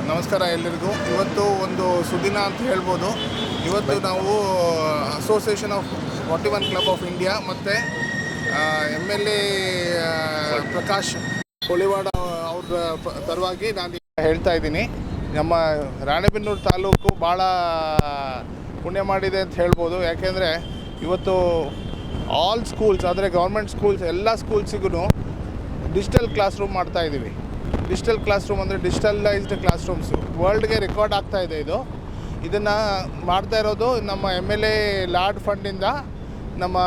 ನಮಸ್ಕಾರ ಎಲ್ಲರಿಗೂ. ಇವತ್ತು ಒಂದು ಸುದಿನ ಅಂತ ಹೇಳ್ಬೋದು. ಇವತ್ತು ನಾವು association of 41 club of India ಮತ್ತು MLA ಪ್ರಕಾಶ್ ಕೋಳಿವಾಡ ಅವ್ರ ಪರವಾಗಿ ನಾನು ಹೇಳ್ತಾ ಇದ್ದೀನಿ. ನಮ್ಮ ರಾಣೆಬೆನ್ನೂರು ತಾಲೂಕು ಭಾಳ ಪುಣ್ಯ ಮಾಡಿದೆ ಅಂತ ಹೇಳ್ಬೋದು. ಯಾಕೆಂದರೆ ಇವತ್ತು ಆಲ್ ಸ್ಕೂಲ್ಸ್, ಅಂದರೆ ಗೌರ್ಮೆಂಟ್ ಸ್ಕೂಲ್ಸ್, ಎಲ್ಲ ಸ್ಕೂಲ್ಸಿಗೂ ಡಿಜಿಟಲ್ ಕ್ಲಾಸ್ ರೂಮ್ ಮಾಡ್ತಾಯಿದ್ದೀವಿ. ಡಿಜಿಟಲ್ ಕ್ಲಾಸ್ ರೂಮ್ ಅಂದರೆ ಡಿಜಿಟಲೈಸ್ಡ್ ಕ್ಲಾಸ್ ರೂಮ್ಸು ವರ್ಲ್ಡ್ಗೆ ರೆಕಾರ್ಡ್ ಆಗ್ತಾಯಿದೆ. ಇದನ್ನು ಮಾಡ್ತಾ ಇರೋದು ನಮ್ಮ MLA ಲಾರ್ಡ್ ಫಂಡಿಂದ ನಮ್ಮ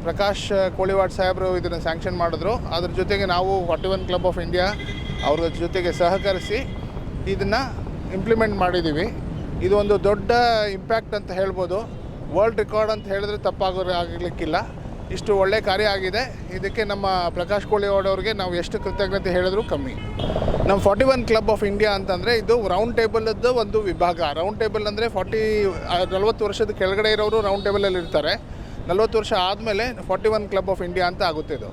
ಪ್ರಕಾಶ್ ಕೋಳಿವಾಡ್ ಸಾಹೇಬರು ಇದನ್ನು ಸ್ಯಾಂಕ್ಷನ್ ಮಾಡಿದ್ರು. ಅದ್ರ ಜೊತೆಗೆ ನಾವು 41 ಕ್ಲಬ್ ಆಫ್ ಇಂಡಿಯಾ ಅವ್ರ ಜೊತೆಗೆ ಸಹಕರಿಸಿ ಇದನ್ನು ಇಂಪ್ಲಿಮೆಂಟ್ ಮಾಡಿದ್ದೀವಿ. ಇದು ಒಂದು ದೊಡ್ಡ ಇಂಪ್ಯಾಕ್ಟ್ ಅಂತ ಹೇಳ್ಬೋದು. ವರ್ಲ್ಡ್ ರೆಕಾರ್ಡ್ ಅಂತ ಹೇಳಿದ್ರೆ ಆಗಲಿಕ್ಕಿಲ್ಲ. ಇಷ್ಟು ಒಳ್ಳೆ ಕಾರ್ಯ ಆಗಿದೆ. ಇದಕ್ಕೆ ನಮ್ಮ ಪ್ರಕಾಶ್ ಕೋಳಿವಾಡ್ ಅವ್ರಿಗೆ ನಾವು ಎಷ್ಟು ಕೃತಜ್ಞತೆ ಹೇಳಿದ್ರು ಕಮ್ಮಿ. ನಮ್ಮ 41 ಕ್ಲಬ್ ಆಫ್ ಇಂಡಿಯಾ ಅಂತಂದರೆ ಇದು ರೌಂಡ್ ಟೇಬಲದ್ದು ಒಂದು ವಿಭಾಗ. ರೌಂಡ್ ಟೇಬಲ್ ಅಂದರೆ 40 ವರ್ಷದ ಕೆಳಗಡೆ ಇರೋರು ರೌಂಡ್ ಟೇಬಲಲ್ಲಿ ಇರ್ತಾರೆ. 40 ವರ್ಷ ಆದಮೇಲೆ 41 ಕ್ಲಬ್ ಆಫ್ ಇಂಡಿಯಾ ಅಂತ ಆಗುತ್ತೆ ಇದು.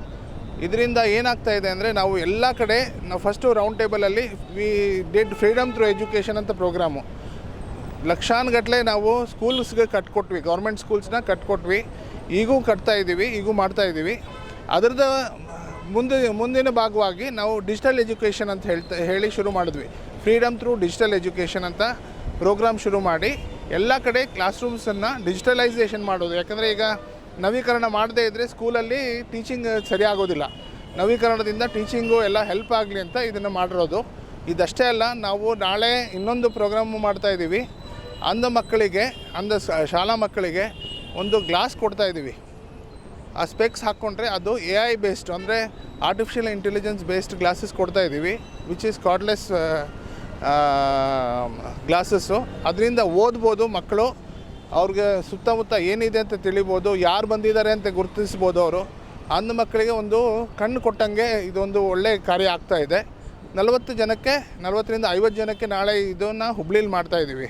ಇದರಿಂದ ಏನಾಗ್ತಾ ಇದೆ ಅಂದರೆ ನಾವು ಎಲ್ಲ ಕಡೆ ನಾವು ಫಸ್ಟು ರೌಂಡ್ ಟೇಬಲಲ್ಲಿ we did freedom through education ಅಂತ ಪ್ರೋಗ್ರಾಮು. ಲಕ್ಷಾನುಗಟ್ಟಲೆ ನಾವು ಸ್ಕೂಲ್ಸ್ಗೆ ಕಟ್ಕೊಟ್ವಿ, ಗೌರ್ಮೆಂಟ್ ಸ್ಕೂಲ್ಸ್ನ ಕಟ್ಕೊಟ್ವಿ. ಈಗೂ ಕಟ್ತಾಯಿದ್ದೀವಿ, ಈಗೂ ಮಾಡ್ತಾಯಿದ್ದೀವಿ. ಅದರದ ಮುಂದಿನ ಭಾಗವಾಗಿ ನಾವು ಡಿಜಿಟಲ್ ಎಜುಕೇಷನ್ ಅಂತ ಹೇಳಿ ಶುರು ಮಾಡಿದ್ವಿ. ಫ್ರೀಡಮ್ ಥ್ರೂ ಡಿಜಿಟಲ್ ಎಜುಕೇಷನ್ ಅಂತ ಪ್ರೋಗ್ರಾಮ್ ಶುರು ಮಾಡಿ ಎಲ್ಲ ಕಡೆ ಕ್ಲಾಸ್ ರೂಮ್ಸನ್ನು ಡಿಜಿಟಲೈಸೇಷನ್ ಮಾಡೋದು. ಯಾಕಂದರೆ ಈಗ ನವೀಕರಣ ಮಾಡದೇ ಇದ್ದರೆ ಸ್ಕೂಲಲ್ಲಿ ಟೀಚಿಂಗ್ ಸರಿಯಾಗೋದಿಲ್ಲ. ನವೀಕರಣದಿಂದ ಟೀಚಿಂಗು ಎಲ್ಲ ಹೆಲ್ಪ್ ಆಗಲಿ ಅಂತ ಇದನ್ನು ಮಾಡಿರೋದು. ಇದಷ್ಟೇ ಅಲ್ಲ, ನಾವು ನಾಳೆ ಇನ್ನೊಂದು ಪ್ರೋಗ್ರಾಮು ಮಾಡ್ತಾಯಿದ್ದೀವಿ. ಶಾಲಾ ಮಕ್ಕಳಿಗೆ ಒಂದು ಗ್ಲಾಸ್ ಕೊಡ್ತಾಯಿದ್ದೀವಿ. ಆ ಸ್ಪೆಕ್ಸ್ ಹಾಕ್ಕೊಂಡ್ರೆ ಅದು AI ಬೇಸ್ಡ್, ಅಂದರೆ ಆರ್ಟಿಫಿಷಿಯಲ್ ಇಂಟೆಲಿಜೆನ್ಸ್ ಬೇಸ್ಡ್ ಗ್ಲಾಸಸ್ ಕೊಡ್ತಾಯಿದ್ದೀವಿ, ವಿಚ್ ಈಸ್ ಕಾರ್ಡ್ಲೆಸ್ ಗ್ಲಾಸಸ್ಸು. ಅದರಿಂದ ಓದ್ಬೋದು ಮಕ್ಕಳು, ಅವ್ರಿಗೆ ಸುತ್ತಮುತ್ತ ಏನಿದೆ ಅಂತ ತಿಳಿಬೋದು, ಯಾರು ಬಂದಿದ್ದಾರೆ ಅಂತ ಗುರುತಿಸ್ಬೋದು ಅವರು. ಅಂಧ ಮಕ್ಕಳಿಗೆ ಒಂದು ಕಣ್ಣು ಕೊಟ್ಟಂಗೆ ಇದೊಂದು ಒಳ್ಳೆಯ ಕಾರ್ಯ ಆಗ್ತಾಯಿದೆ. 40ರಿಂದ 50 ಜನಕ್ಕೆ ನಾಳೆ ಇದನ್ನು ಹುಬ್ಳಿಲಿ ಮಾಡ್ತಾಯಿದ್ದೀವಿ.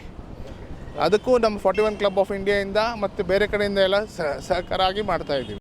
ಅದಕ್ಕೂ ನಮ್ಮ 41 ಕ್ಲಬ್ ಆಫ್ ಇಂಡಿಯಾಯಿಂದ ಮತ್ತು ಬೇರೆ ಕಡೆಯಿಂದ ಎಲ್ಲ ಸಹಕಾರ ಆಗಿ ಮಾಡ್ತಾಯಿದ್ದೀವಿ.